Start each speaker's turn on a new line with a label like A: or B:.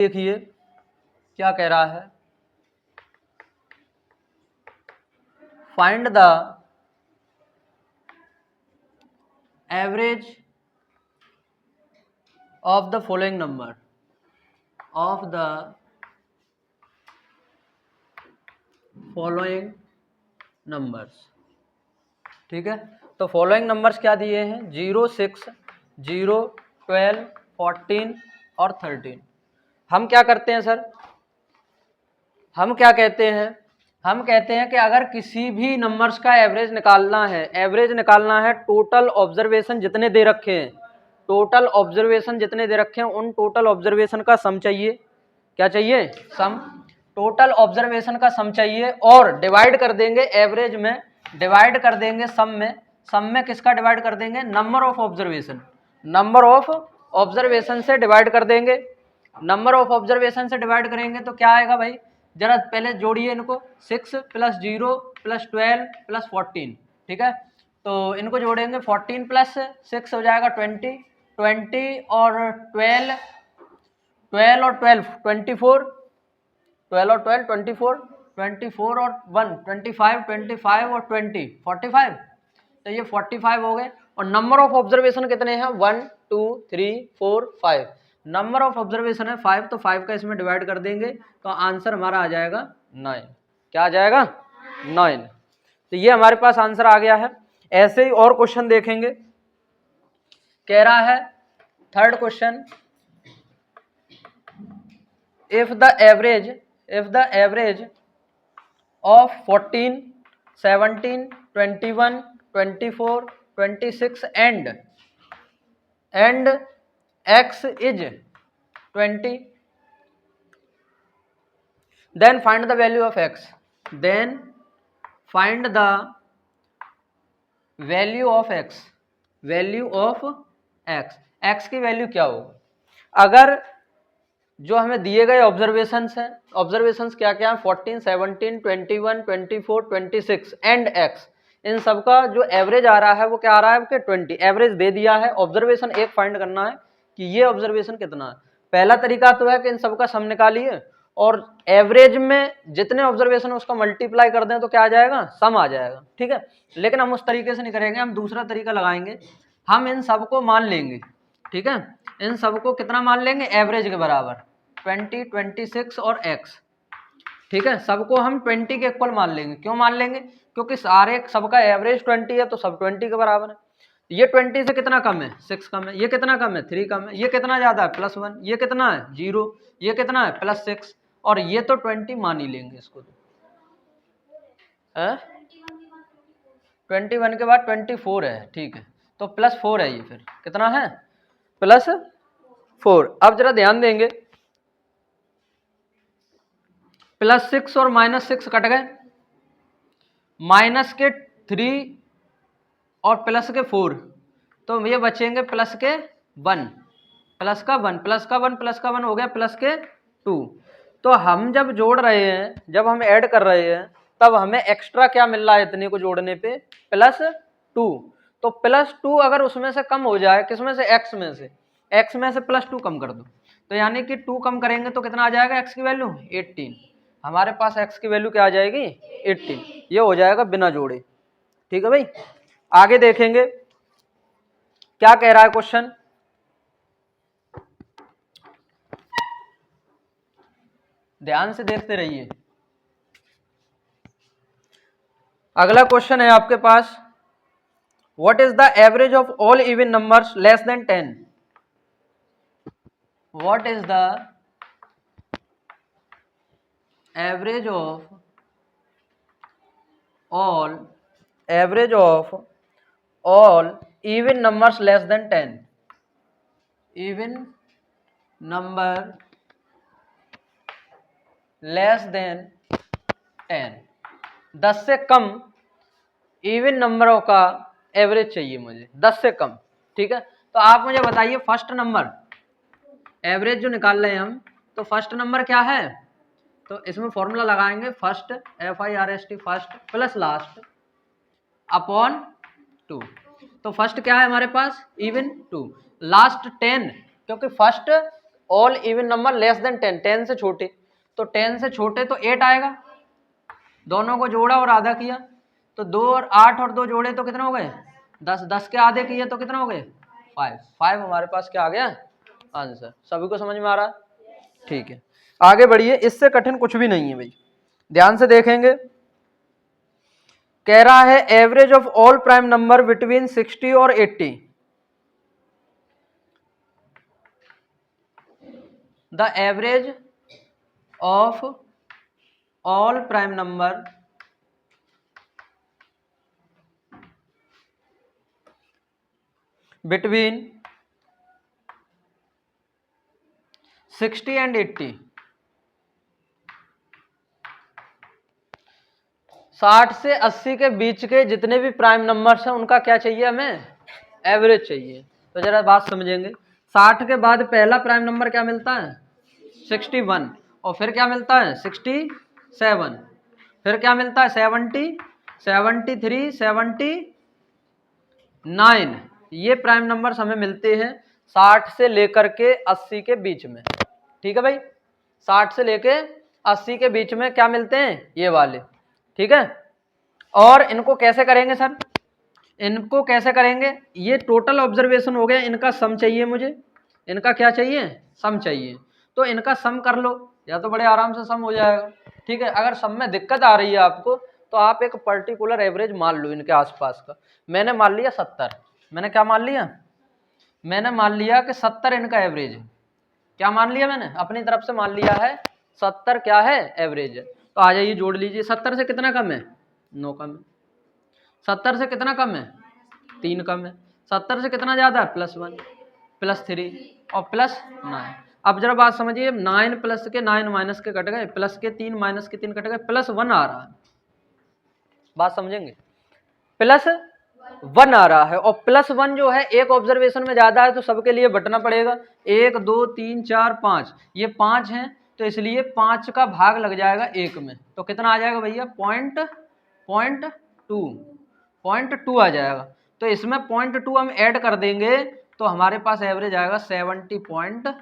A: देखिए क्या कह रहा है, find the average of the following number of the following numbers. ठीक है, तो फॉलोइंग नंबर्स क्या दिए हैं, 0, 6, 0, 12, 14 और 13। हम क्या करते हैं सर, हम क्या कहते हैं, हम कहते हैं कि अगर किसी भी नंबर्स का एवरेज निकालना है, एवरेज निकालना है, टोटल ऑब्जर्वेशन जितने दे रखे हैं, टोटल ऑब्जर्वेशन जितने दे रखे हैं उन टोटल ऑब्जर्वेशन का सम चाहिए। क्या चाहिए, सम। टोटल ऑब्जर्वेशन का सम चाहिए और डिवाइड कर देंगे एवरेज में, डिवाइड कर देंगे सम में। सम में किसका डिवाइड कर देंगे, number of observation, number of observation से डिवाइड कर देंगे। नंबर ऑफ ऑब्जर्वेशन से डिवाइड करेंगे तो क्या आएगा भाई, जरा पहले जोड़िए इनको, 6 + 0 + 12 + 14। ठीक है, तो इनको जोड़ेंगे, 14 + 6 हो जाएगा 20, 20 और 12, 12 और 12 24, 12 और 12 24, 24 और 1 25, 25 और 20 45। तो ये 45 हो गए। और नंबर ऑफ ऑब्जर्वेशन कितने हैं, 1 2 3 4 5। नंबर ऑफ ऑब्जर्वेशन है 5, तो 5 का इसमें डिवाइड कर देंगे तो आंसर हमारा आ जाएगा 9। क्या आ जाएगा, 9। तो ये हमारे पास आंसर आ गया है। ऐसे ही और क्वेश्चन देखेंगे। कह रहा है third question, if the average of 14, 17, 21, 24, 26 and x is 20, then find the value of x, then find the value of x, value of x की वैल्यू क्या होगा। अगर जो हमें दिए गए ऑब्जर्वेशंस हैं, ऑब्जर्वेशंस क्या क्या है, 14, 17, 21, 24, 26 एंड x, इन सब का जो एवरेज आ रहा है वो क्या आ रहा है कि 20। एवरेज दे दिया है, ऑब्जर्वेशन एक फाइंड करना है कि ये ऑब्जर्वेशन कितना है। पहला तरीका तो है कि इन सब का सम निकालिए और एवरेज में जितने ऑब्जर्वेशन उसका मल्टीप्लाई कर दें तो क्या आ जाएगा, सम आ जाएगा। ठीक है, लेकिन हम उस तरीके से नहीं करेंगे, हम दूसरा तरीका लगाएंगे। हम इन सबको मान लेंगे, ठीक है, इन सबको कितना मान लेंगे, एवरेज के बराबर 20, 26 और x। ठीक है, सबको हम 20 के इक्वल मान लेंगे। क्यों मान लेंगे, क्योंकि सारे सबका एवरेज 20 है तो सब 20 के बराबर है। ये 20 से कितना कम है, 6 कम है, ये कितना कम है, 3 कम है, ये कितना ज्यादा है, +1, ये कितना है 0, ये कितना है +6, और ये तो 20 मान ही लेंगे इसको। तो 21 के बाद 24 है, ठीक है, तो +4 है, ये फिर कितना है, +4। अब जरा ध्यान देंगे, +6 और -6 कट गए, माइनस के 3 और प्लस के 4, तो ये बचेंगे प्लस के 1, प्लस का 1, प्लस का 1, प्लस का 1 हो गया प्लस के 2। तो हम जब जोड़ रहे हैं, जब हम ऐड कर रहे हैं, तब हमें एक्स्ट्रा क्या मिल रहा है, इतने को जोड़ने पे +2। तो +2 अगर उसमें से कम हो जाए, किसमें से, x में से, x में से +2 कम कर दो, तो यानी कि 2 कम करेंगे तो कितना आ जाएगा, x की वैल्यू 18। हमारे पास x की वैल्यू क्या आ जाएगी, 18। ये हो जाएगा बिना जोड़े। ठीक है भाई, आगे देखेंगे क्या कह रहा है क्वेश्चन। ध्यान से देखते रहिए। अगला क्वेश्चन है आपके पास, what is the average of all even numbers less than 10। What is the average of all even numbers less than 10। Even number less than 10, 10 से कम इवन नंबरों का एवरेज चाहिए मुझे, 10 से कम। ठीक है, तो आप मुझे बताइए फर्स्ट नंबर एवरेज जो निकाल रहे हैं हम, तो फर्स्ट नंबर क्या है, तो इसमें फॉर्मूला लगाएंगे, first FIRST, first plus last upon 2। तो फर्स्ट क्या है हमारे पास, इवन 2, लास्ट 10, क्योंकि first all even number less than 10, 10 से छोटे, तो 10 से छोटे तो 8 आएगा, दोनों को जोड़ा और आधा किया तो 2 और 8 और 2 जोड़े तो कितने हो गए 10, 10 के आधे किए तो कितना हो गए 5, 5 हमारे पास क्या आ गया आंसर। सभी को समझ में आ रहा है? ठीक है, आगे बढ़िए, इससे कठिन कुछ भी नहीं है भाई, ध्यान से देखेंगे। कह रहा है average of all prime number between 60 और 80, the average of all prime number between 60 and 80, 60 से 80 के बीच के जितने भी प्राइम नंबर्स हैं उनका क्या चाहिए हमें एवरेज चाहिए। तो जरा बात समझेंगे, 60 के बाद पहला प्राइम नंबर क्या मिलता है 61, और फिर क्या मिलता है 67, फिर क्या मिलता है 70, 73, 79, ये प्राइम नंबर्स हमें मिलते हैं 60 से लेकर के 80 के बीच में। ठीक है भाई, 60 से लेके 80 के बीच में क्या मिलते हैं ये वाले। ठीक है, और इनको कैसे करेंगे सर, इनको कैसे करेंगे, ये टोटल ऑब्जर्वेशन हो गया, इनका सम चाहिए मुझे, इनका क्या चाहिए सम चाहिए, तो इनका सम कर लो, या तो बड़े आराम से सम हो जाएगा। ठीक है, अगर सम में दिक्कत आ रही है आपको तो आप एक पर्टिकुलर एवरेज मान लो इनके आसपास का। मैंने मान लिया 70, मैंने क्या मान लिया, मैंने मान लिया कि 70 इनका एवरेज है, क्या मान लिया मैंने अपनी तरफ से मान लिया है 70 क्या है एवरेज है। तो आ जाइए जोड़ लीजिए, 70 से कितना कम है 9 कम है, 70 से कितना कम है 3 कम है, 70 से कितना ज्यादा है +1 +3 और +9। अब जरा बात समझिए, 9 प्लस के 9 माइनस के कट गए, प्लस के 3 माइनस के 3 कट गए, +1 आ रहा है, बात समझेंगे, +1 आ रहा है, और +1 जो है एक ऑब्जर्वेशन में ज्यादा है तो सबके लिए बटना पड़ेगा, 1 2 3 4 5, ये 5 हैं तो इसलिए 5 का भाग लग जाएगा 1 में, तो कितना आ जाएगा भैया 0.2 आ जाएगा। तो इसमें 0.2 हम ऐड कर देंगे तो हमारे पास एवरेज आएगा 70.2,